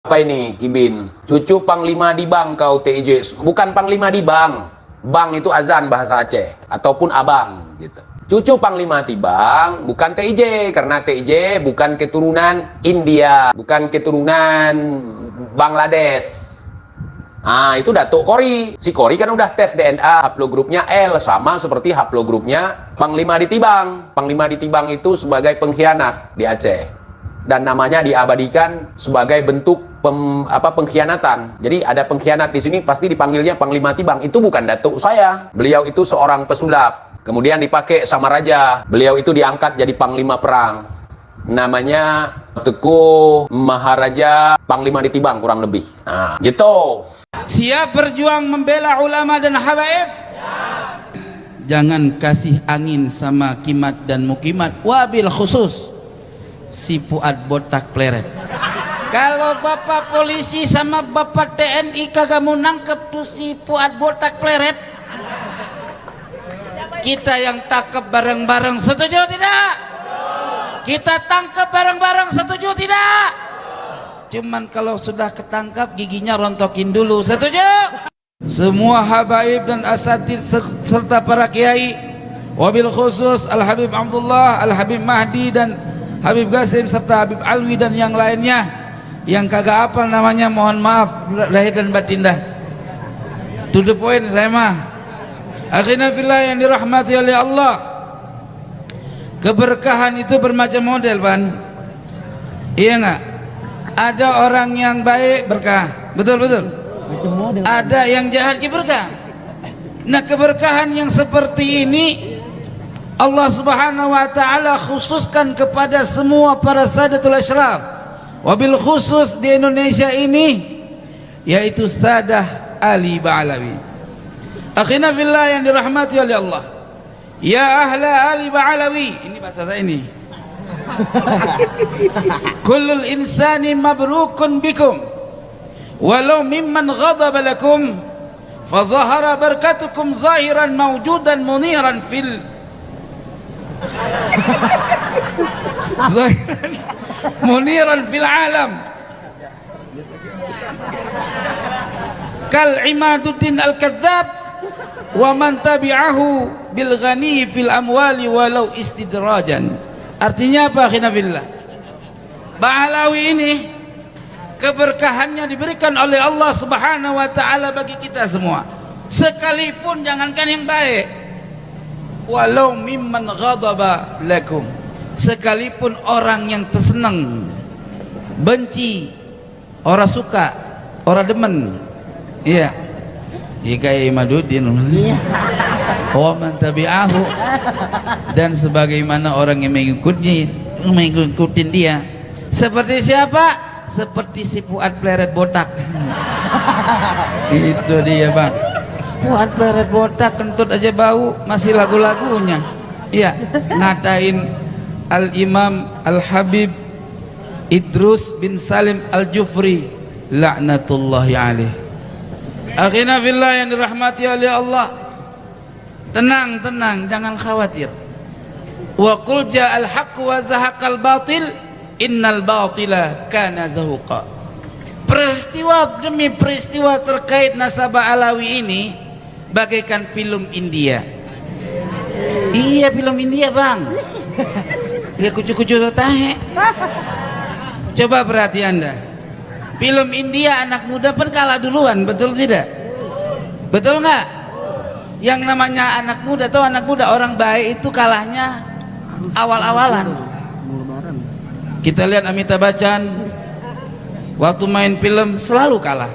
Apa ini, Kibin? Cucu Panglima di Bang kau TIJ. Bukan Panglima di Bang. Bang itu azan bahasa Aceh. Ataupun abang, gitu. Cucu Panglima Tibang bukan TIJ. Karena TIJ bukan keturunan India. Bukan keturunan Bangladesh. Nah, itu Datuk Kori. Si Kori kan udah tes DNA. Haplogrupnya L. Sama seperti haplogrupnya Panglima di Tibang. Panglima di Tibang itu sebagai pengkhianat di Aceh. Dan namanya diabadikan sebagai bentuk pengkhianatan. Jadi ada pengkhianat di sini pasti dipanggilnya Panglima Tibang. Itu bukan datuk saya. Beliau itu seorang pesulap. Kemudian dipakai sama raja. Beliau itu diangkat jadi Panglima Perang. Namanya Teguh Maharaja Panglima di Tibang kurang lebih. Nah, gitu. Siap berjuang membela ulama dan habaib? Jangan kasih angin sama kimat dan mukimat. Wabil khusus si Fuad botak pleret. Kalau bapak polisi sama bapak TNI kagak mau nangkep tuh si Fuad botak pleret, kita yang tangkap bareng-bareng, setuju tidak? Kita tangkap bareng-bareng, setuju tidak? Cuman kalau sudah ketangkap giginya rontokin dulu, setuju? Semua habaib dan asatid serta para kiai, wabil khusus Al Habib Abdullah, Al Habib Mahdi dan Habib Qasim serta Habib Alwi dan yang lainnya yang kagak hafal namanya, mohon maaf lahir dan batin dah. To the point saya mah. Akhirnya fillah yang dirahmati oleh Allah, keberkahan itu bermacam model, Pan. Iya enggak? Ada orang yang baik berkah, betul-betul. Ada yang jahat berkah. Nah, keberkahan yang seperti ini Allah Subhanahu wa taala khususkan kepada semua para Sadatul Asyraf. Wabil khusus di Indonesia ini yaitu Sadah Ali Ba'alawi. Akhina fillah yang dirahmati oleh Allah. Ya ahla Ali Ba'alawi, ini bahasa saya ini. Kullul insani mabrukun bikum walau mimman ghadaba lakum fa zahara barakatukum zahiran mawjudan muniran fil zahiran muniran fil alam kal Imaduddin al-Kadzab wa man tabi'ahu bil ghani fil amwali walau istidrajan. Artinya apa, khinabillah? Ba'alawi ini keberkahannya diberikan oleh Allah Subhanahu wa taala bagi kita semua, sekalipun jangankan yang baik, walau mimman ghadaba lakum, sekalipun orang yang tersenang, benci, orang suka, orang demen, iya, kayak Imaduddin, wa man tabi'ahu, dan sebagaimana orang yang mengikutin dia. Seperti siapa? Seperti si Fuad pleret botak. Itu dia, Bang. Fuad pleret botak, kentut aja bau, masih lagu-lagunya. Iya, ngatain Al-Imam Al-Habib Idrus bin Salim Al-Jufri laknatullahi alaih. Akhina fillah yang dirahmati oleh Allah. Tenang, tenang, jangan khawatir. Wa qul ja'al haqq wa zahaqal batil innal batila kana zahuqa. Peristiwa demi peristiwa terkait nasabah Alawi ini bagaikan film India. Iya, film India, Bang. Dia kucu-kucu tahe. Coba perhati Anda. Film India anak muda pun kalah duluan, betul tidak? Betul nggak? Yang namanya anak muda atau anak muda orang baik itu kalahnya awal-awalan. Kita lihat Amitabh Bachchan waktu main film selalu kalah.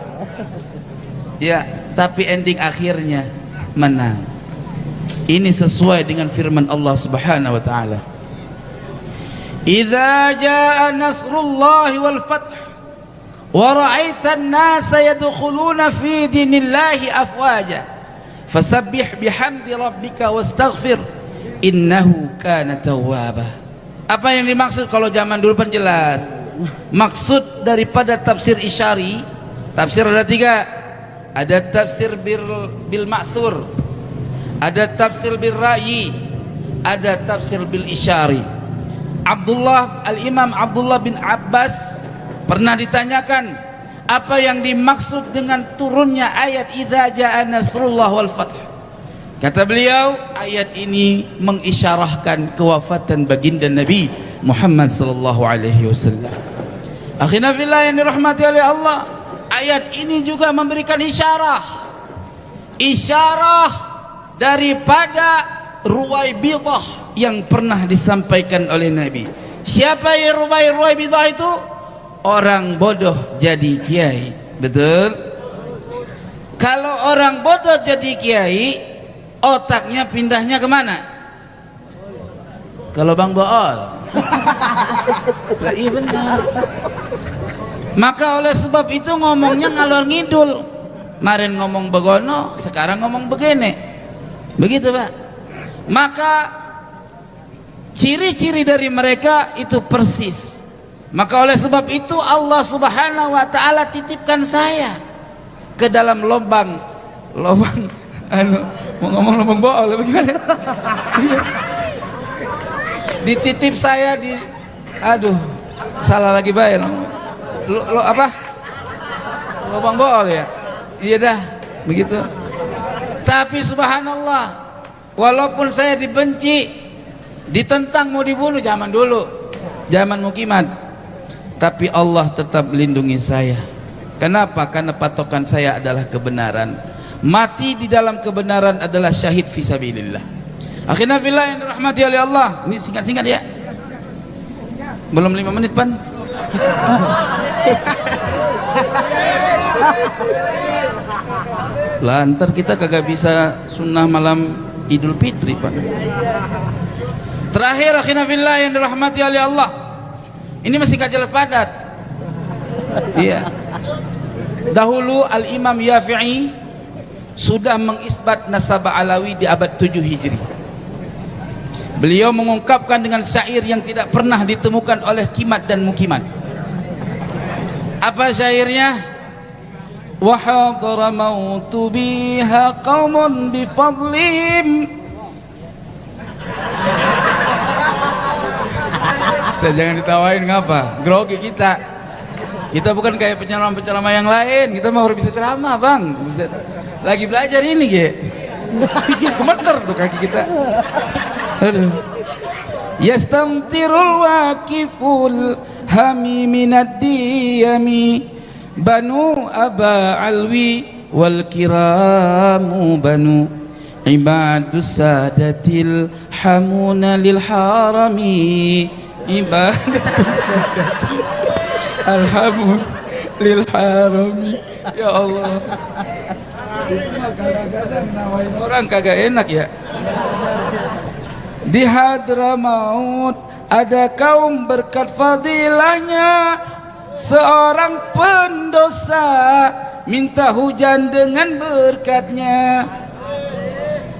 Ya, tapi ending akhirnya menang. Ini sesuai dengan firman Allah Subhanahu wa taala. Idza jaa nasrullahi wal fath wa ra'aitan nasa yadkhuluna fi dinillahi afwaja fasabbih bihamdi rabbika wastaghfir innahu kana tawwaba. Apa yang dimaksud kalau zaman dulu kan jelas. Maksud daripada tafsir isyari, tafsir ada tiga. Ada tafsir bil ma'thur, ada tafsir bil ra'yi, ada tafsir bil isyari. Al-Imam Abdullah bin Abbas pernah ditanyakan, apa yang dimaksud dengan turunnya ayat idza jaa nasrullah wal fath. Kata beliau, ayat ini mengisyarahkan kewafatan baginda Nabi Muhammad sallallahu alaihi wasallam. Akhina fillah yang dirahmati oleh Allah, ayat ini juga memberikan isyarah daripada Ruwaibidah yang pernah disampaikan oleh Nabi. Siapa yang Ruwaibidah itu? Orang bodoh jadi kiai. Betul? Kalau orang bodoh jadi kiai, otaknya pindahnya kemana? Kalau Bang Bool. Lah iya benar. Maka oleh sebab itu ngomongnya ngalor ngidul. Kemarin ngomong begono, sekarang ngomong begini. Begitu Pak. Maka ciri-ciri dari mereka itu persis. Maka oleh sebab itu Allah Subhanahu wa taala titipkan saya ke dalam lubang mau ngomong lubang bool bagaimana? Dititip saya di salah lagi bayar. Apa? Lubang bool ya? Iya dah, begitu. Tapi subhanallah, walaupun saya dibenci, ditentang, mau dibunuh zaman dulu, zaman mukimat, tapi Allah tetap melindungi saya. Kenapa? Karena patokan saya adalah kebenaran. Mati di dalam kebenaran adalah syahid fisabilillah. Akhirnya fillah yang dirahmati oleh Allah. Ini singkat-singkat ya. Belum 5 menit Pan. Lantar kita kagak bisa sunnah malam Idul Fitri Pak. Terakhir akhirnya fillah yang dirahmati oleh Allah. Ini masih gak jelas padat. Iya. Dahulu Al-Imam Yafi'i sudah mengisbat nasab Alawi di abad 7 Hijri. Beliau mengungkapkan dengan syair yang tidak pernah ditemukan oleh kimat dan mukimat. Apa syairnya? Wa hadara mautu biha qaumun bi fadlihim. Saya jangan ditawain ngapa? Grogi kita. Kita bukan kayak penceramah-penceramah yang lain. Kita mau harus bisa ceramah, Bang. Bisa. Lagi belajar ini, Ge. Gemeter tuh kaki kita. Aduh. Yastamtirul waqiful hami minad diyami banu aba alwi wal kiramu banu ibadus sadatil hamuna lil harami ibadatus sadatil alhamun lil harami. Ya Allah, kadang-kadang nawain orang kagak enak ya. Di Hadramaut ada kaum berkat fadilahnya, seorang pendosa minta hujan dengan berkatnya.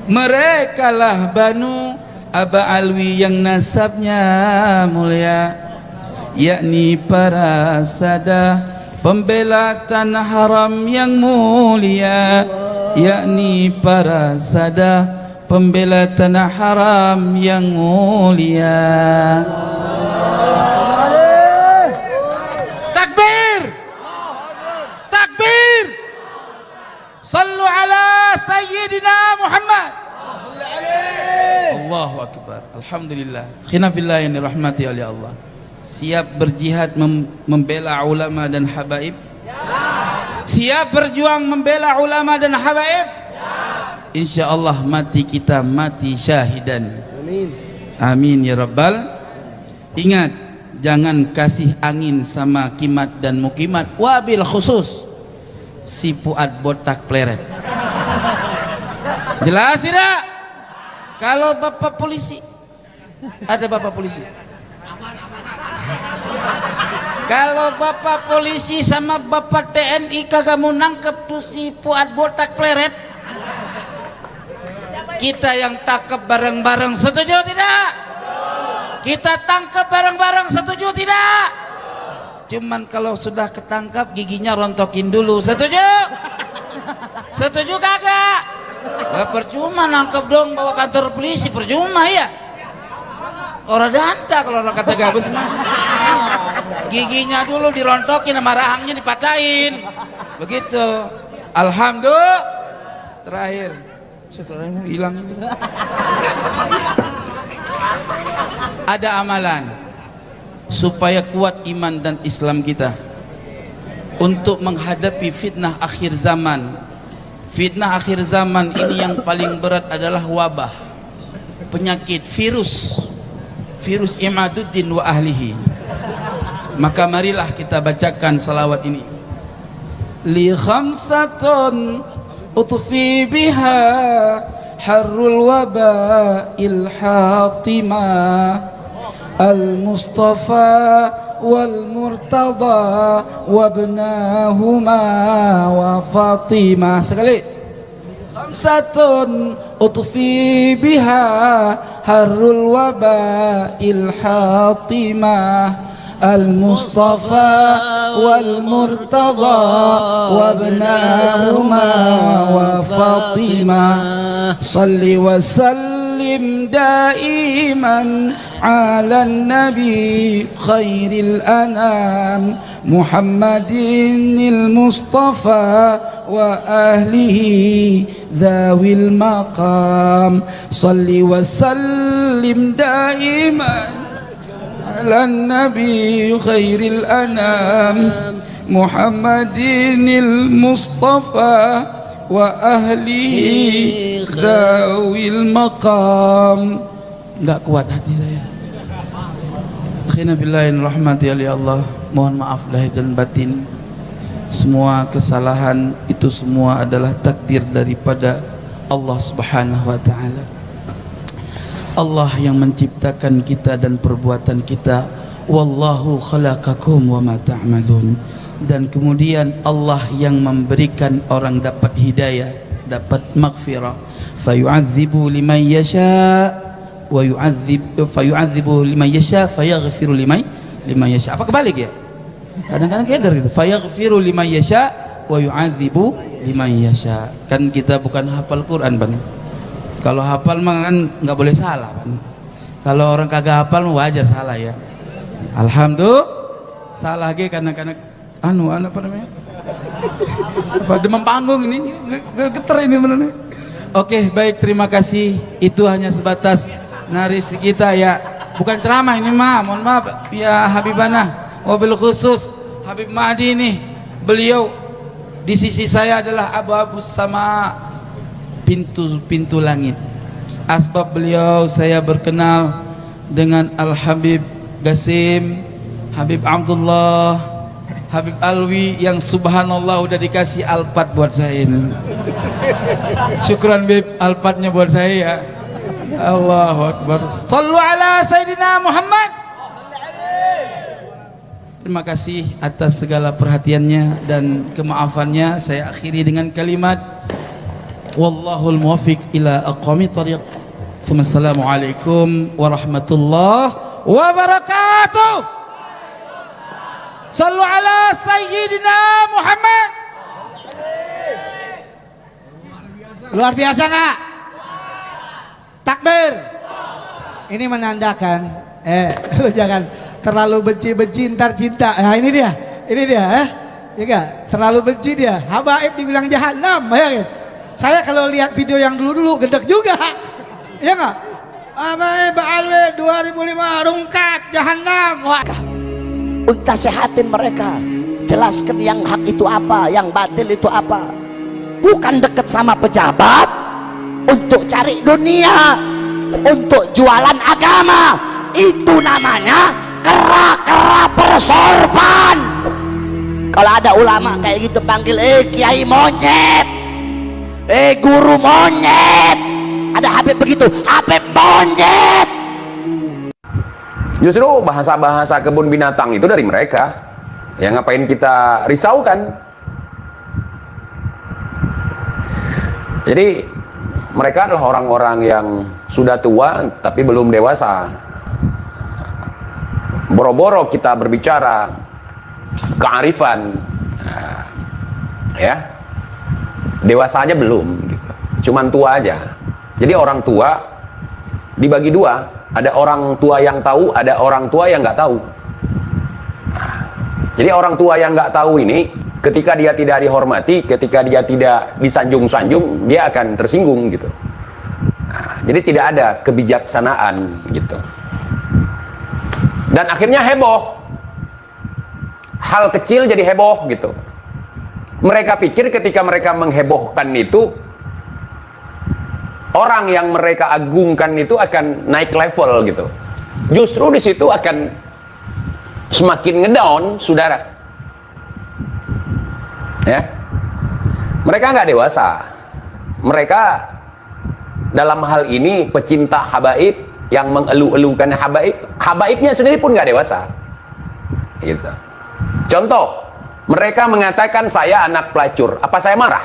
Merekalah Banu Aba Alwi yang nasabnya mulia, yakni para sadah pembela tanah haram yang mulia, yakni para sadah pembela tanah haram yang mulia. Takbir, takbir, sallu ala sayyidina Muhammad. Allahu akbar. Alhamdulillah. Khilafillah yang dirahmati oleh Allah. Siap berjihad membela ulama dan habaib? Siap berjuang membela ulama dan habaib? Insya Allah mati kita mati syahidan. Amin. Amin ya Rabbal. Ingat, jangan kasih angin sama kimat dan mukimat, wabil khusus si Fuad botak pleret. Jelas tidak? Kalau bapak polisi, ada bapak polisi, kalau bapak polisi sama bapak TNI kagak mau nangkep tuh si Fuad botak pleret, kita yang tangkap bareng-bareng, setuju tidak? Kita tangkap bareng-bareng, setuju tidak? Cuman kalau sudah ketangkap giginya rontokin dulu, setuju? Setuju kagak? Gak percuma nangkep dong, bawa kantor polisi, percuma ya. Orang danta kalau orang kata gabus mah. giginya dulu dirontokin sama rahangnya dipatahin. Begitu. Alhamdulillah. Terakhir. Sekarang hilang ini. Ada amalan supaya kuat iman dan Islam kita untuk menghadapi fitnah akhir zaman. Fitnah akhir zaman ini yang paling berat adalah wabah, penyakit, virus Imaduddin wa ahlihi. Maka marilah kita bacakan salawat ini. Li khamsatun utfi biha harrul waba'il hatimah al-mustafa wal murtada wabnahuma wa fatimah. Sekali. Khamsatun utfi biha harrul waba'il hatimah al-mustafa wal murtada wabnahuma wa fatimah. Salli wa sallim daiman ala nabi khairil anam Muhammadinil Mustafa wa ahlihi dhawil maqam. Salli wa sallim daiman ala nabi khairil anam Muhammadinil Mustafa wa ahlihi dhawil maqam. Enggak kuat hati saya. Akhirnya billahi rahmati ya Allah. Mohon maaf lahir dan batin. Semua kesalahan itu semua adalah takdir daripada Allah Subhanahu wa taala. Allah yang menciptakan kita dan perbuatan kita. Wallahu khalaqakum wa ma ta'malun. Dan kemudian Allah yang memberikan orang dapat hidayah, dapat maghfirah. Fayu'adzibu liman yasha wa fayu'adzibu liman yasha fayaghfiru liman yasha. Apa kebalik ya? Kadang-kadang keder gitu. Fayaghfiru liman yasha wa yu'adzibu liman yasha. Kan kita bukan hafal Quran, Bang. Kalau hafal mah kan nggak boleh salah, Bang. Kalau orang kagak hafal mah wajar salah ya. Alhamdulillah. Salah lagi kadang-kadang apa namanya? Apa demam panggung ini geter ini benar. Oke, baik, terima kasih. Itu hanya sebatas narasi kita ya. Bukan ceramah ini mah, mohon maaf ya Habibana. Mobil khusus Habib Mahdi ini, beliau di sisi saya adalah abu-abu sama pintu langit. Asbab beliau saya berkenal dengan Al Habib Qasim, Habib Abdullah, Habib Alwi yang subhanallah udah dikasih Alphard buat saya ini. Syukran Bib, Alphardnya buat saya ya. Allahu Akbar. Sallu ala Sayyidina Muhammad. Terima kasih atas segala perhatiannya dan kemaafannya. Saya akhiri dengan kalimat wallahul muwaffiq ila aqwamit thariq. Wassalamualaikum warahmatullahi wabarakatuh. Sallu ala Sayyidina Muhammad. Luar biasa nggak? Takbir. Ini menandakan lu jangan terlalu benci-benci ntar cinta. Nah ini dia ya enggak? Terlalu benci dia. Habaib dibilang jahanam, bayangin. Saya kalau lihat video yang dulu gedek juga. Ya enggak? Habaib Alwi 2005 rungkat jahanam. Wah. Untuk sehatin mereka, jelaskan yang hak itu apa, yang batil itu apa. Bukan deket sama pejabat untuk cari dunia, untuk jualan agama. Itu namanya kera-kera persorban. Kalau ada ulama kayak gitu panggil kiai monyet, guru monyet. Ada Habib begitu, Habib monyet. Justru bahasa-bahasa kebun binatang itu dari mereka. Ya ngapain kita risaukan? Jadi mereka adalah orang-orang yang sudah tua tapi belum dewasa. Boro-boro kita berbicara kearifan, ya dewasa aja belum, gitu. Cuman tua aja. Jadi orang tua dibagi dua. Ada orang tua yang tahu, ada orang tua yang nggak tahu. Nah, Jadi orang tua yang nggak tahu ini, ketika dia tidak dihormati, ketika dia tidak disanjung-sanjung, dia akan tersinggung gitu. Nah, jadi tidak ada kebijaksanaan gitu. Dan akhirnya heboh. Hal kecil jadi heboh gitu. Mereka pikir ketika mereka menghebohkan itu, orang yang mereka agungkan itu akan naik level gitu. Justru di situ akan semakin ngedown, saudara. Ya, mereka nggak dewasa. Mereka dalam hal ini pecinta habaib yang mengeluh-elukan habaib, habaibnya sendiri pun nggak dewasa. Gitu. Contoh, mereka mengatakan saya anak pelacur. Apa saya marah?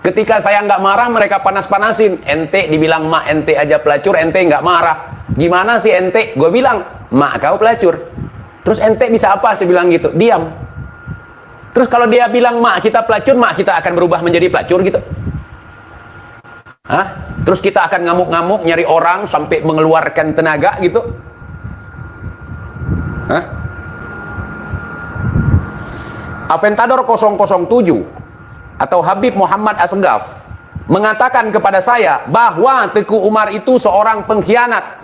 Ketika saya nggak marah, mereka panas-panasin. Ente dibilang mak ente aja pelacur, ente nggak marah. Gimana sih ente? Gue bilang, mak kau pelacur. Terus ente bisa apa? Saya bilang gitu, diam. Terus kalau dia bilang mak kita pelacur, mak kita akan berubah menjadi pelacur gitu. Hah? Terus kita akan ngamuk-ngamuk nyari orang sampai mengeluarkan tenaga gitu. Hah? Aventador 007 atau Habib Muhammad Asgaf mengatakan kepada saya bahwa Teku Umar itu seorang pengkhianat.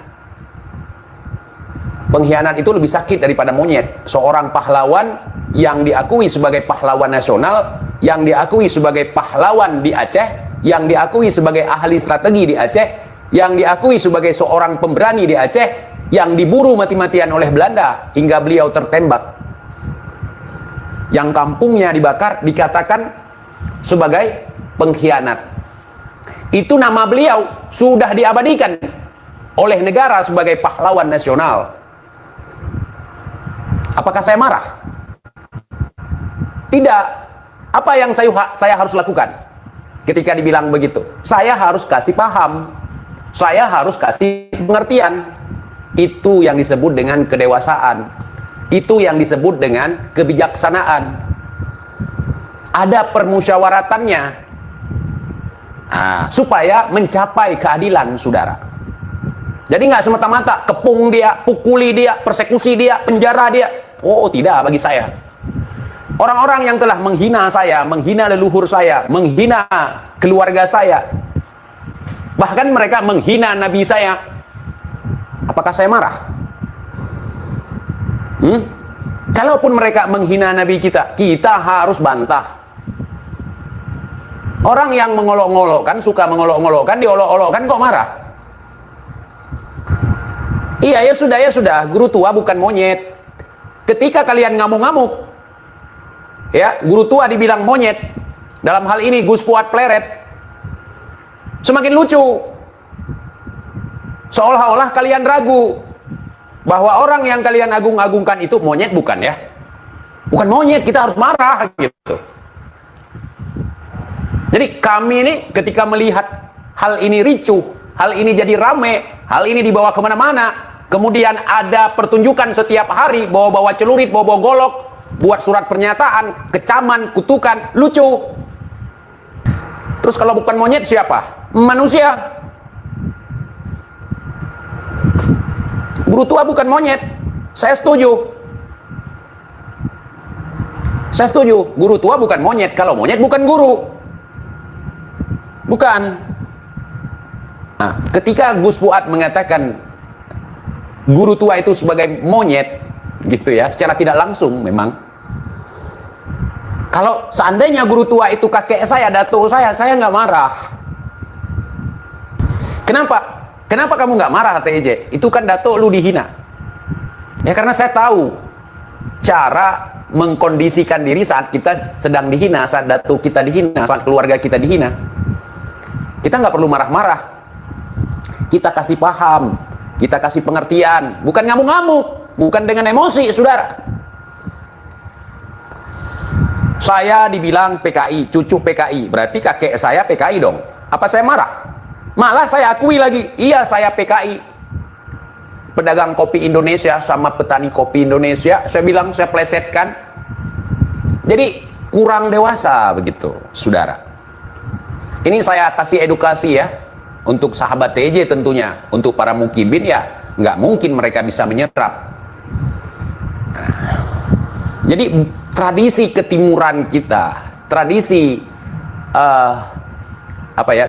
Pengkhianat itu lebih sakit daripada monyet. Seorang pahlawan yang diakui sebagai pahlawan nasional, yang diakui sebagai pahlawan di Aceh, yang diakui sebagai ahli strategi di Aceh, yang diakui sebagai seorang pemberani di Aceh, yang diburu mati-matian oleh Belanda hingga beliau tertembak. Yang kampungnya dibakar dikatakan sebagai pengkhianat. Itu nama beliau sudah diabadikan oleh negara sebagai pahlawan nasional. Apakah saya marah? Tidak. Apa yang saya harus lakukan ketika dibilang begitu? Saya harus kasih paham. Saya harus kasih pengertian. Itu yang disebut dengan kedewasaan. Itu yang disebut dengan kebijaksanaan. Ada permusyawaratannya. Supaya mencapai keadilan, saudara. Jadi nggak semata-mata kepung dia, pukuli dia, persekusi dia, penjara dia. Oh tidak, bagi saya. Orang-orang yang telah menghina saya, menghina leluhur saya, menghina keluarga saya, bahkan mereka menghina Nabi saya, apakah saya marah? Kalaupun mereka menghina Nabi kita, kita harus bantah. Orang yang mengolok-ngolokkan, suka mengolok-ngolokkan, diolok-olokkan kok marah? Iya, ya sudah, guru tua bukan monyet. Ketika kalian ngamuk-ngamuk, ya, guru tua dibilang monyet, dalam hal ini Gus Fuad Pleret, semakin lucu. Seolah-olah kalian ragu bahwa orang yang kalian agung-agungkan itu monyet, bukan ya? Bukan monyet, kita harus marah gitu. Jadi kami ini ketika melihat hal ini ricuh, hal ini jadi rame, hal ini dibawa kemana-mana, kemudian ada pertunjukan setiap hari, bawa-bawa celurit, bawa-bawa golok, buat surat pernyataan, kecaman, kutukan, lucu. Terus kalau bukan monyet siapa? Manusia. Guru tua bukan monyet. Saya setuju. Saya setuju. Guru tua bukan monyet. Kalau monyet bukan guru. Bukan. Nah, ketika Gus Fuad mengatakan guru tua itu sebagai monyet, gitu ya, secara tidak langsung memang. Kalau seandainya guru tua itu kakek saya, datuk saya nggak marah. Kenapa? Kenapa kamu nggak marah, TJ? Itu kan datuk lu dihina. Ya karena saya tahu cara mengkondisikan diri saat kita sedang dihina, saat datuk kita dihina, saat keluarga kita dihina. Kita nggak perlu marah-marah. Kita kasih paham, kita kasih pengertian, bukan ngamuk-ngamuk, bukan dengan emosi, saudara. Saya dibilang PKI, cucu PKI, berarti kakek saya PKI dong. Apa saya marah? Malah saya akui lagi, iya saya PKI. Pedagang kopi Indonesia sama petani kopi Indonesia, saya bilang saya plesetkan. Jadi kurang dewasa begitu, saudara. Ini saya kasih edukasi ya, untuk sahabat TJ tentunya, untuk para mukibin ya, nggak mungkin mereka bisa menyerap. Jadi tradisi ketimuran kita, tradisi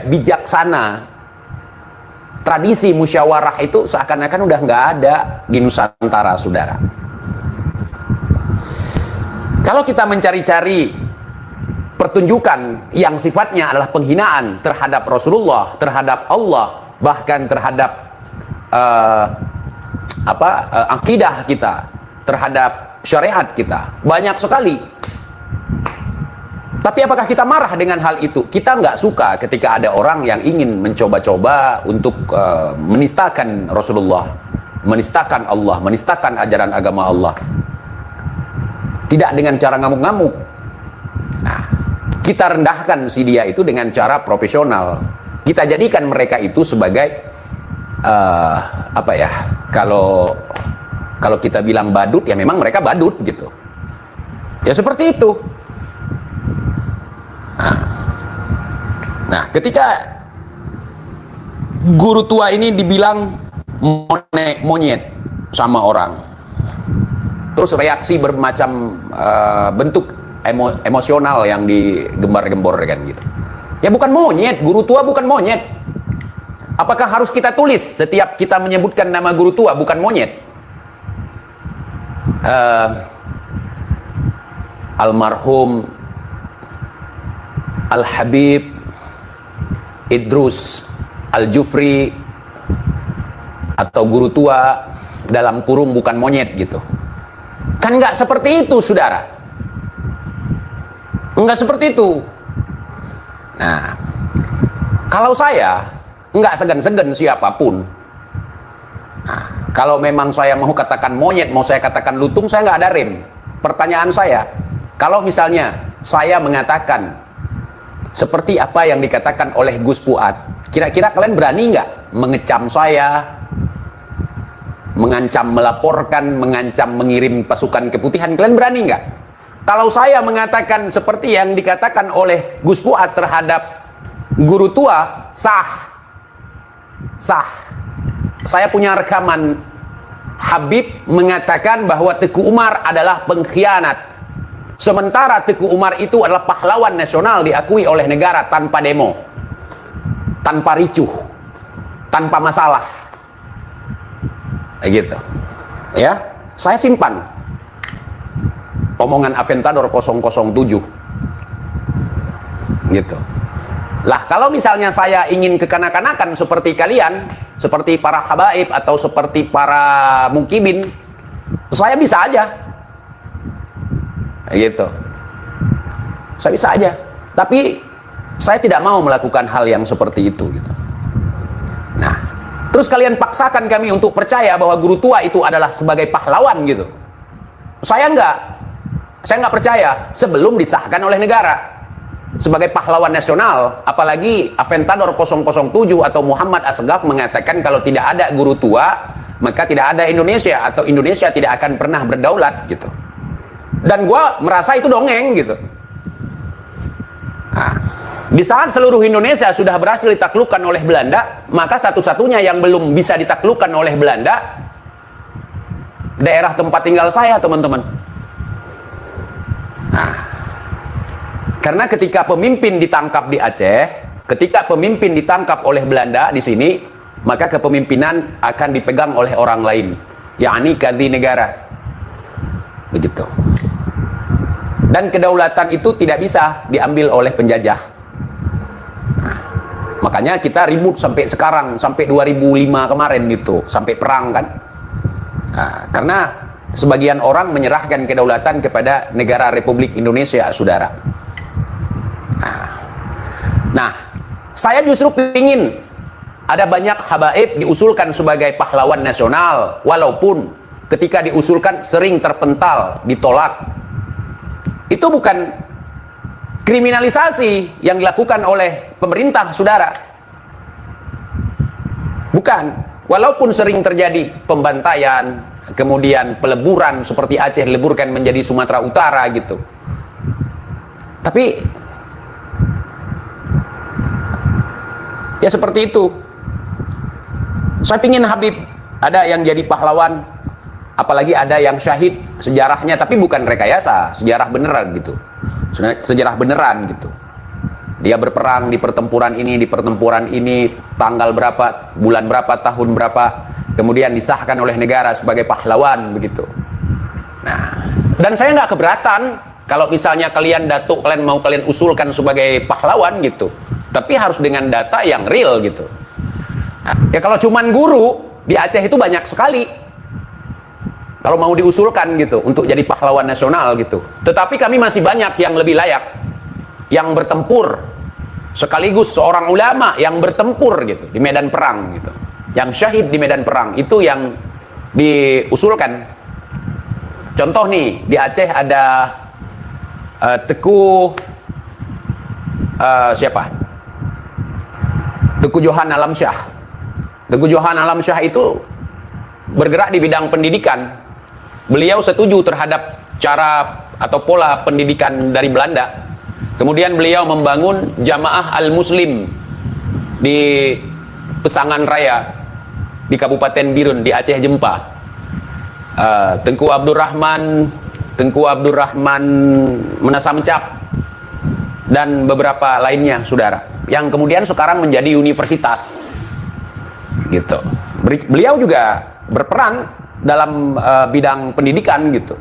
bijaksana, tradisi musyawarah itu seakan-akan udah nggak ada di Nusantara, saudara. Kalau kita mencari-cari pertunjukan yang sifatnya adalah penghinaan terhadap Rasulullah, terhadap Allah, bahkan terhadap akidah kita, terhadap syariat kita, banyak sekali. Tapi apakah kita marah dengan hal itu? Kita nggak suka ketika ada orang yang ingin mencoba-coba untuk menistakan Rasulullah, menistakan Allah, menistakan ajaran agama Allah. Tidak dengan cara ngamuk-ngamuk. Nah, kita rendahkan si dia itu dengan cara profesional. Kita jadikan mereka itu sebagai kalau kita bilang badut, ya memang mereka badut gitu. Ya seperti itu. Nah, ketika guru tua ini dibilang monyet sama orang, terus reaksi bermacam bentuk emosional yang digembar-gemborkan gitu. Ya bukan monyet, guru tua bukan monyet. Apakah harus kita tulis setiap kita menyebutkan nama guru tua bukan monyet? Almarhum Al-Habib Idrus Al-Jufri, atau guru tua dalam kurung bukan monyet gitu. Kan nggak seperti itu, saudara. Nggak seperti itu. Nah, kalau saya nggak segan-segan siapapun. Nah, kalau memang saya mau katakan monyet, mau saya katakan lutung, saya nggak ada rem. Pertanyaan saya, kalau misalnya saya mengatakan seperti apa yang dikatakan oleh Gus Fuad, kira-kira kalian berani nggak mengecam saya, mengancam melaporkan, mengancam mengirim pasukan keputihan? Kalian berani nggak? Kalau saya mengatakan seperti yang dikatakan oleh Gus Fuad terhadap guru tua, sah. Saya punya rekaman Habib mengatakan bahwa Teguh Umar adalah pengkhianat. Sementara Teguh Umar itu adalah pahlawan nasional diakui oleh negara tanpa demo, tanpa ricuh, tanpa masalah. Gitu. Ya, saya simpan omongan Aventador 007. Gitu. Lah, kalau misalnya saya ingin kekanak-kanakan seperti kalian, seperti para habaib atau seperti para mukibin, saya bisa aja. Gitu. Saya bisa aja. Tapi saya tidak mau melakukan hal yang seperti itu gitu. Nah, terus kalian paksakan kami untuk percaya bahwa guru tua itu adalah sebagai pahlawan gitu. Saya nggak percaya sebelum disahkan oleh negara sebagai pahlawan nasional. Apalagi Aventador 007 atau Muhammad Asghaf mengatakan kalau tidak ada guru tua maka tidak ada Indonesia, atau Indonesia tidak akan pernah berdaulat gitu. Dan gue merasa itu dongeng gitu. Nah, di saat seluruh Indonesia sudah berhasil ditaklukkan oleh Belanda, maka satu-satunya yang belum bisa ditaklukkan oleh Belanda daerah tempat tinggal saya, teman-teman. Nah, karena ketika pemimpin ditangkap di Aceh, ketika pemimpin ditangkap oleh Belanda di sini, maka kepemimpinan akan dipegang oleh orang lain, yakni kadhi negara. Begitu. Dan kedaulatan itu tidak bisa diambil oleh penjajah. Nah, makanya kita ribut sampai sekarang, sampai 2005 kemarin itu, sampai perang kan. Nah, karena sebagian orang menyerahkan kedaulatan kepada negara Republik Indonesia, saudara. Nah, saya justru ingin ada banyak habaib diusulkan sebagai pahlawan nasional, walaupun ketika diusulkan sering terpental, ditolak. Itu bukan kriminalisasi yang dilakukan oleh pemerintah, saudara. Bukan. Walaupun sering terjadi pembantaian, kemudian peleburan seperti Aceh dileburkan menjadi Sumatera Utara gitu. Tapi ya seperti itu. Saya ingin Habib ada yang jadi pahlawan, apalagi ada yang syahid sejarahnya, tapi bukan rekayasa, sejarah beneran gitu. Sejarah beneran gitu. Dia berperang di pertempuran ini, tanggal berapa, bulan berapa, tahun berapa, kemudian disahkan oleh negara sebagai pahlawan begitu. Nah, dan saya nggak keberatan kalau misalnya kalian mau kalian usulkan sebagai pahlawan gitu, tapi harus dengan data yang real gitu. Nah, ya kalau cuman guru di Aceh itu banyak sekali kalau mau diusulkan gitu untuk jadi pahlawan nasional gitu. Tetapi kami masih banyak yang lebih layak, yang bertempur, sekaligus seorang ulama yang bertempur gitu di medan perang gitu, yang syahid di medan perang, itu yang diusulkan. Contoh nih, di Aceh ada siapa? Teguh Johan Alamsyah. Teguh Johan Alamsyah itu bergerak di bidang pendidikan. Beliau setuju terhadap cara atau pola pendidikan dari Belanda. Kemudian beliau membangun Jamaah Al-Muslim di Pesangan Raya di Kabupaten Birun di Aceh Jempa. Tengku Abdurrahman Menasamcap dan beberapa lainnya, saudara, yang kemudian sekarang menjadi universitas gitu. Beliau juga berperan dalam bidang pendidikan gitu,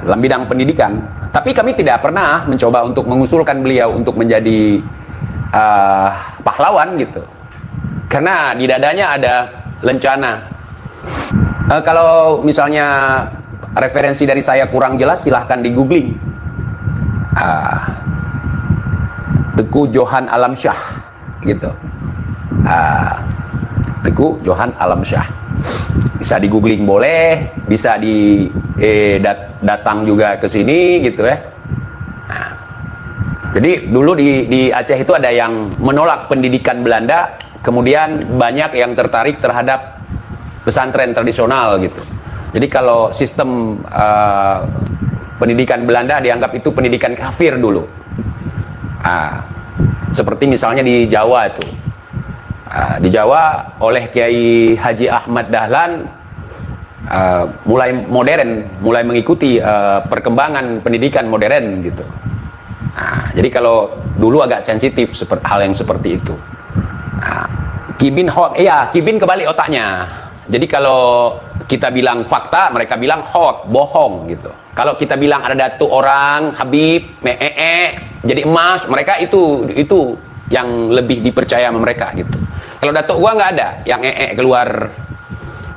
dalam bidang pendidikan. Tapi kami tidak pernah mencoba untuk mengusulkan beliau untuk menjadi pahlawan gitu, karena di dadanya ada lencana. Kalau misalnya referensi dari saya kurang jelas, silahkan di googling. Teguh Johan Alamsyah gitu. Teguh Johan Alamsyah, bisa di googling boleh, bisa datang juga ke sini gitu ya. Nah, jadi dulu di Aceh itu ada yang menolak pendidikan Belanda, kemudian banyak yang tertarik terhadap pesantren tradisional gitu. Jadi kalau sistem pendidikan Belanda dianggap itu pendidikan kafir dulu. Seperti misalnya di Jawa itu. Di Jawa oleh Kiai Haji Ahmad Dahlan mulai modern, mulai mengikuti perkembangan pendidikan modern gitu. Jadi kalau dulu agak sensitif hal yang seperti itu. Kibin kebalik otaknya. Jadi kalau kita bilang fakta, mereka bilang hoax, bohong gitu. Kalau kita bilang ada datuk orang, Habib, jadi emas, mereka itu yang lebih dipercaya sama mereka gitu. Kalau datuk gua nggak ada, yang keluar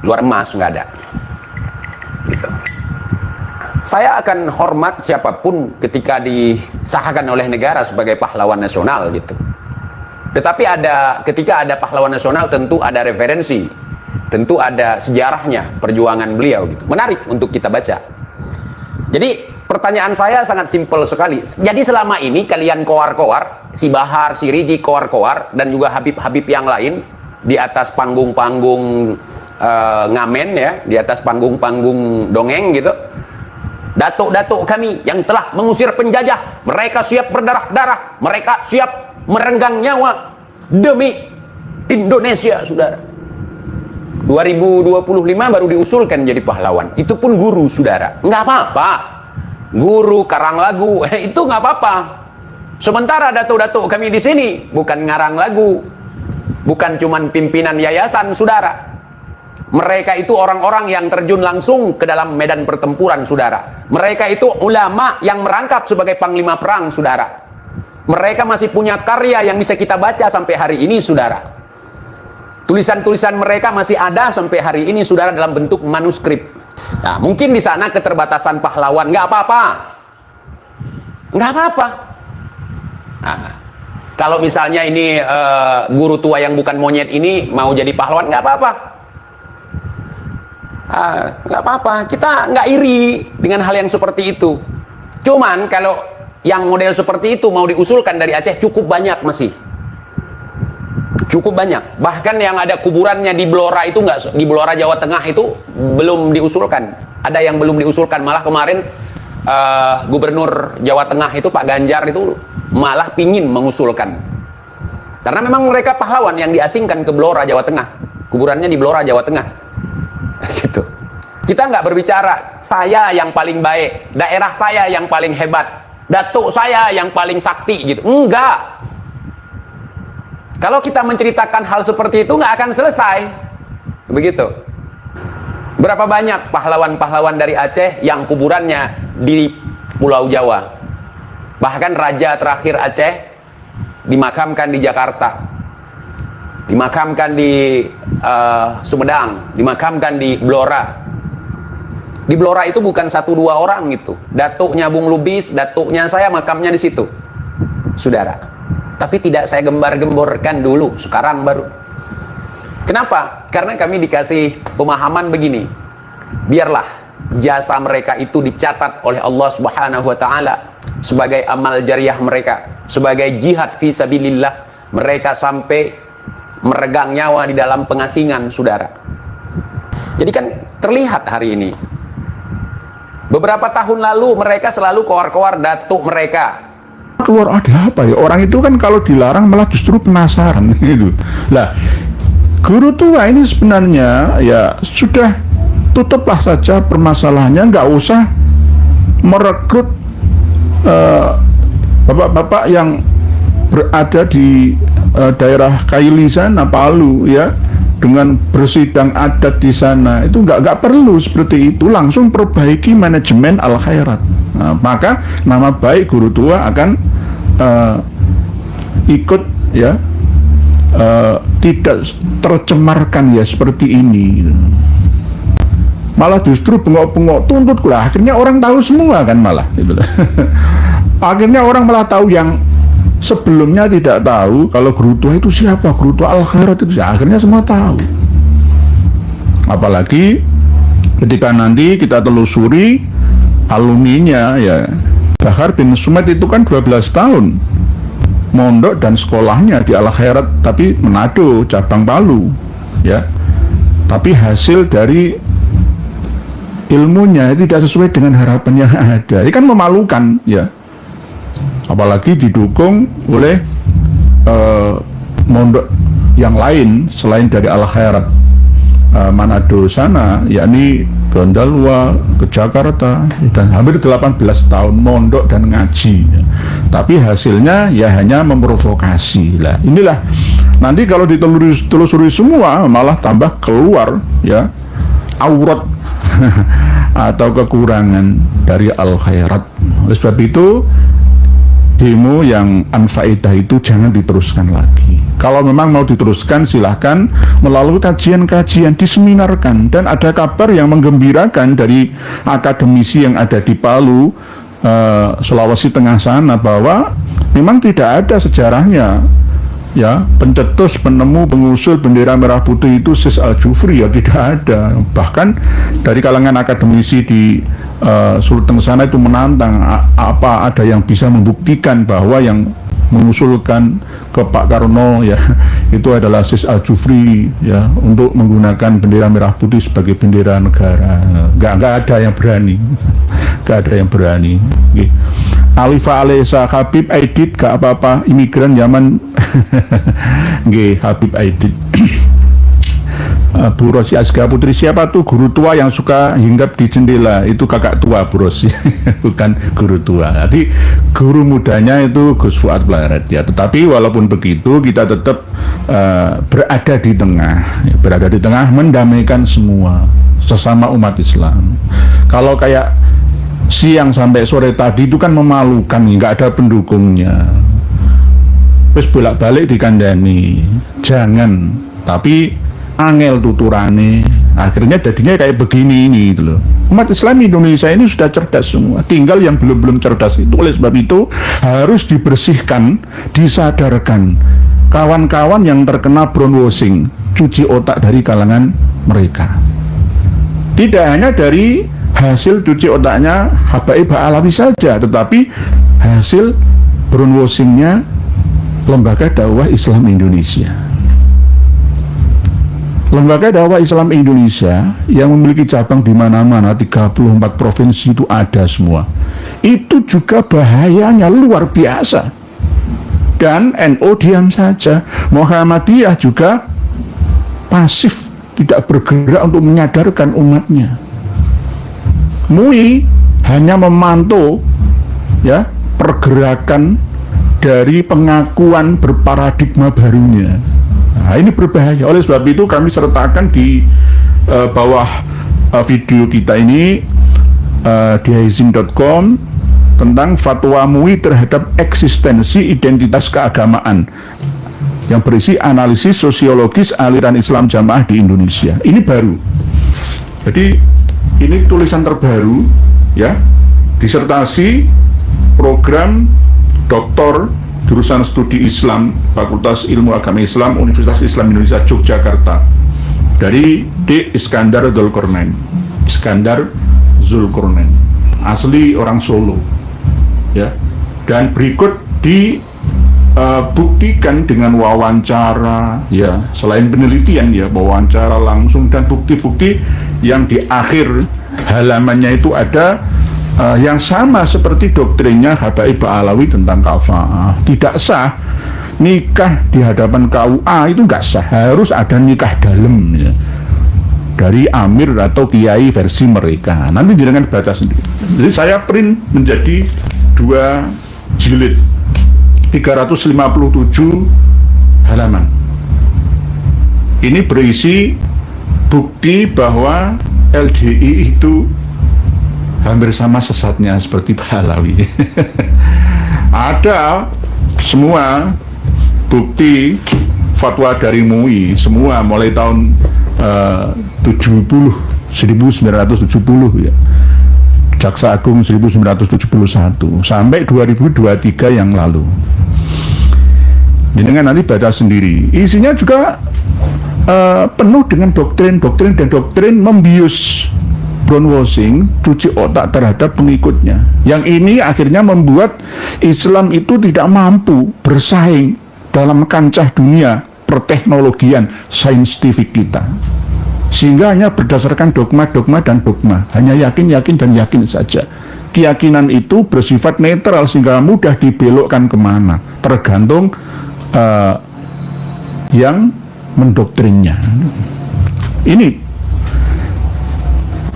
emas nggak ada. Gitu. Saya akan hormat siapapun ketika disahkan oleh negara sebagai pahlawan nasional gitu. Tetapi ketika ada pahlawan nasional tentu ada referensi, tentu ada sejarahnya perjuangan beliau gitu. Menarik untuk kita baca. Jadi pertanyaan saya sangat simpel sekali. Jadi selama ini kalian koar-koar, si Bahar, si Riji koar-koar, dan juga Habib-Habib yang lain di atas panggung-panggung ngamen ya, di atas panggung-panggung dongeng gitu. Datuk-datuk kami yang telah mengusir penjajah, mereka siap berdarah-darah, mereka siap merenggang nyawa demi Indonesia, saudara. 2025 baru diusulkan jadi pahlawan. Itu pun guru, saudara. Nggak apa-apa. Guru karang lagu, itu nggak apa-apa. Sementara datuk-datuk kami di sini bukan ngarang lagu, bukan cuman pimpinan yayasan, saudara. Mereka itu orang-orang yang terjun langsung ke dalam medan pertempuran, saudara. Mereka itu ulama yang merangkap sebagai panglima perang, saudara. Mereka masih punya karya yang bisa kita baca sampai hari ini, saudara. Tulisan-tulisan mereka masih ada sampai hari ini, saudara, dalam bentuk manuskrip. Nah, mungkin di sana keterbatasan pahlawan, nggak apa-apa. Nggak apa-apa. Nah, kalau misalnya ini guru tua yang bukan monyet ini mau jadi pahlawan, nggak apa-apa. Nggak apa-apa. Kita nggak iri dengan hal yang seperti itu. Cuman kalau yang model seperti itu mau diusulkan dari Aceh cukup banyak masih. Cukup banyak. Bahkan yang ada kuburannya di Blora itu nggak, di Blora Jawa Tengah itu belum diusulkan. Ada yang belum diusulkan. Malah kemarin Gubernur Jawa Tengah itu Pak Ganjar itu malah pingin mengusulkan. Karena memang mereka pahlawan yang diasingkan ke Blora Jawa Tengah. Kuburannya di Blora Jawa Tengah. Gitu. Kita nggak berbicara saya yang paling baik, daerah saya yang paling hebat, datuk saya yang paling sakti gitu. Enggak. Kalau kita menceritakan hal seperti itu nggak akan selesai. Begitu. Berapa banyak pahlawan-pahlawan dari Aceh yang kuburannya di Pulau Jawa? Bahkan raja terakhir Aceh dimakamkan di Jakarta, dimakamkan di Sumedang, dimakamkan di Blora. Di Blora itu bukan 1-2 orang gitu. Datuknya Bung Lubis, datuknya saya, makamnya di situ, saudara. Tapi tidak saya gembar-gemborkan dulu, sekarang baru. Kenapa? Karena kami dikasih pemahaman begini. Biarlah jasa mereka itu dicatat oleh Allah Subhanahu wa taala sebagai amal jariah mereka, sebagai jihad fi sabilillah. Mereka sampai meregang nyawa di dalam pengasingan, saudara. Jadi kan terlihat hari ini. Beberapa tahun lalu mereka selalu keluar-keluar datuk mereka. Keluar ada apa ya? Orang itu kan kalau dilarang malah justru penasaran gitu. Lah, guru tua ini sebenarnya ya sudah tutuplah saja permasalahannya, nggak usah merekrut bapak-bapak yang berada di daerah Kaili sana, Palu ya, dengan bersidang adat di sana. Itu nggak perlu seperti itu, langsung perbaiki manajemen al khairat. Nah, maka nama baik guru tua akan ikut ya, tidak tercemarkan ya seperti ini gitu. Malah justru bengok-bengok tuntut lah, akhirnya orang tahu semua kan malah gitu. Akhirnya orang malah tahu yang sebelumnya tidak tahu kalau guru tua itu siapa, guru tua al khairat itu ya, akhirnya semua tahu. Apalagi ketika nanti kita telusuri alumninya ya, Bahar bin Sumed itu kan 12 tahun mondok dan sekolahnya di al khairat, tapi Manado cabang Palu ya, tapi hasil dari ilmunya tidak sesuai dengan harapan yang ada. Ini kan memalukan ya, apalagi didukung oleh mondok yang lain selain dari al khairat Manado sana, yakni Gondalwa ke Jakarta, dan hampir 18 tahun mondok dan ngaji ya. Tapi hasilnya ya hanya memprovokasi lah. Inilah nanti kalau ditelusuri semua malah tambah keluar ya aurat atau kekurangan dari al khairat. Oleh sebab itu demo yang anfaedah itu jangan diteruskan lagi. Kalau memang mau diteruskan silahkan melalui kajian-kajian, diseminarkan. Dan ada kabar yang menggembirakan dari akademisi yang ada di Palu, Sulawesi Tengah sana, bahwa memang tidak ada sejarahnya ya pencetus, penemu, pengusul bendera merah putih itu Sis Al-Jufri, ya tidak ada. Bahkan dari kalangan akademisi di Sulteng sana itu menantang, apa ada yang bisa membuktikan bahwa yang mengusulkan ke Pak Karno ya itu adalah Sis Al-Jufri ya, untuk menggunakan bendera merah putih sebagai bendera negara. Nggak ada yang berani. Nggak ada yang berani. Okay. Alifa Alesa Habib Aidit, gak apa-apa, imigran Yaman. Nggih, Habib Aidit. Bu Rosi Asga Putri, siapa tuh guru tua yang suka hinggap di jendela? Itu kakak tua Bu Rosi, bukan guru tua. Jadi guru mudanya itu Gus Fuad Blaret ya. Tetapi walaupun begitu kita tetap berada di tengah, mendamaikan semua sesama umat Islam. Kalau kayak siang sampai sore tadi itu kan memalukan, nggak ada pendukungnya. Terus bolak-balik dikandani, jangan. Tapi angel tuturane, akhirnya jadinya kayak begini ini gitu loh. Umat Islam Indonesia ini sudah cerdas semua, tinggal yang belum cerdas itu. Oleh sebab itu harus dibersihkan, disadarkan kawan-kawan yang terkena brainwashing, cuci otak dari kalangan mereka. Tidak hanya dari hasil cuci otaknya Habaib Alawi saja, tetapi hasil brainwashingnya Lembaga Dakwah Islam Indonesia. Lembaga Dakwah Islam Indonesia yang memiliki cabang di mana-mana, 34 provinsi itu ada semua. Itu juga bahayanya luar biasa. Dan NU diam saja, Muhammadiyah juga pasif, tidak bergerak untuk menyadarkan umatnya. MUI hanya memantau ya pergerakan dari pengakuan berparadigma barunya. Nah, ini berbahaya. Oleh sebab itu kami sertakan di bawah video kita ini di haizin.com tentang fatwa MUI terhadap eksistensi identitas keagamaan yang berisi analisis sosiologis aliran Islam jamaah di Indonesia. Ini baru. Jadi ini tulisan terbaru ya, disertasi program doktor jurusan studi Islam Fakultas Ilmu Agama Islam Universitas Islam Indonesia Yogyakarta dari D. Iskandar Zulkarnain. Iskandar Zulkarnain, asli orang Solo ya, dan berikut dibuktikan dengan wawancara ya, selain penelitian ya, wawancara langsung dan bukti-bukti yang di akhir halamannya itu ada yang sama seperti doktrinnya Habaib Ba'alawi tentang kafa'ah. Tidak sah nikah di hadapan KUA, itu nggak sah, harus ada nikah dalam ya, dari amir atau kiai versi mereka. Nanti jangan baca sendiri. Jadi saya print menjadi 2 jilid 357 halaman. Ini berisi bukti bahwa LDI itu hampir sama sesatnya seperti Ba'alawi. Ada semua bukti fatwa dari MUI, semua mulai tahun 1970 ya, Jaksa Agung 1971 sampai 2023 yang lalu. Dengan nanti baca sendiri. Isinya juga penuh dengan doktrin dan doktrin membius, brainwashing, cuci otak terhadap pengikutnya. Yang ini akhirnya membuat Islam itu tidak mampu bersaing dalam kancah dunia perteknologian saintifik kita, sehingga hanya berdasarkan dogma dan dogma, hanya yakin dan yakin saja. Keyakinan itu bersifat netral sehingga mudah dibelokkan kemana, tergantung yang mendoktrinnya. Ini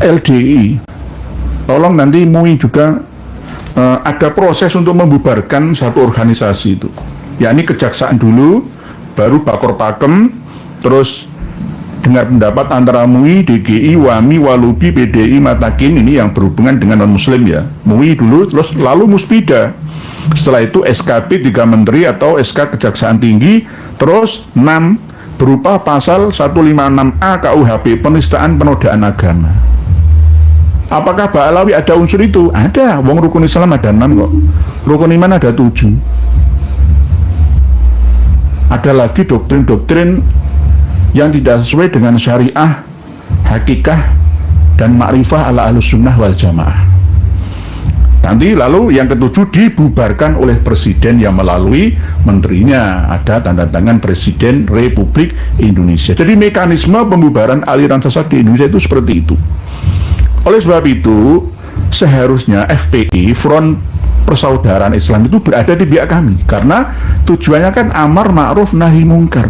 LDI, tolong nanti MUI juga ada proses untuk membubarkan satu organisasi itu, yakni kejaksaan dulu, baru Bakor Pakem, terus dengar pendapat antara MUI, DGI, WAMI, Walubi, PDI, Matakin, ini yang berhubungan dengan non-muslim ya. MUI dulu, terus lalu Muspida. Setelah itu SKP 3 Menteri atau SK Kejaksaan Tinggi, terus 6 berupa pasal 156A KUHP penistaan penodaan agama. Apakah Ba'alawi ada unsur itu? Ada, wong rukun Islam ada 6 kok. Rukun iman ada 7. Ada lagi doktrin-doktrin yang tidak sesuai dengan syariah, hakikah, dan ma'rifah ala ahlus sunnah wal jamaah. Nanti lalu yang ke-7 dibubarkan oleh presiden yang melalui menterinya, ada tanda tangan Presiden Republik Indonesia. Jadi mekanisme pembubaran aliran sesat di Indonesia itu seperti itu. Oleh sebab itu seharusnya FPI, Front Persaudaraan Islam, itu berada di pihak kami, karena tujuannya kan amar ma'ruf nahi mungkar.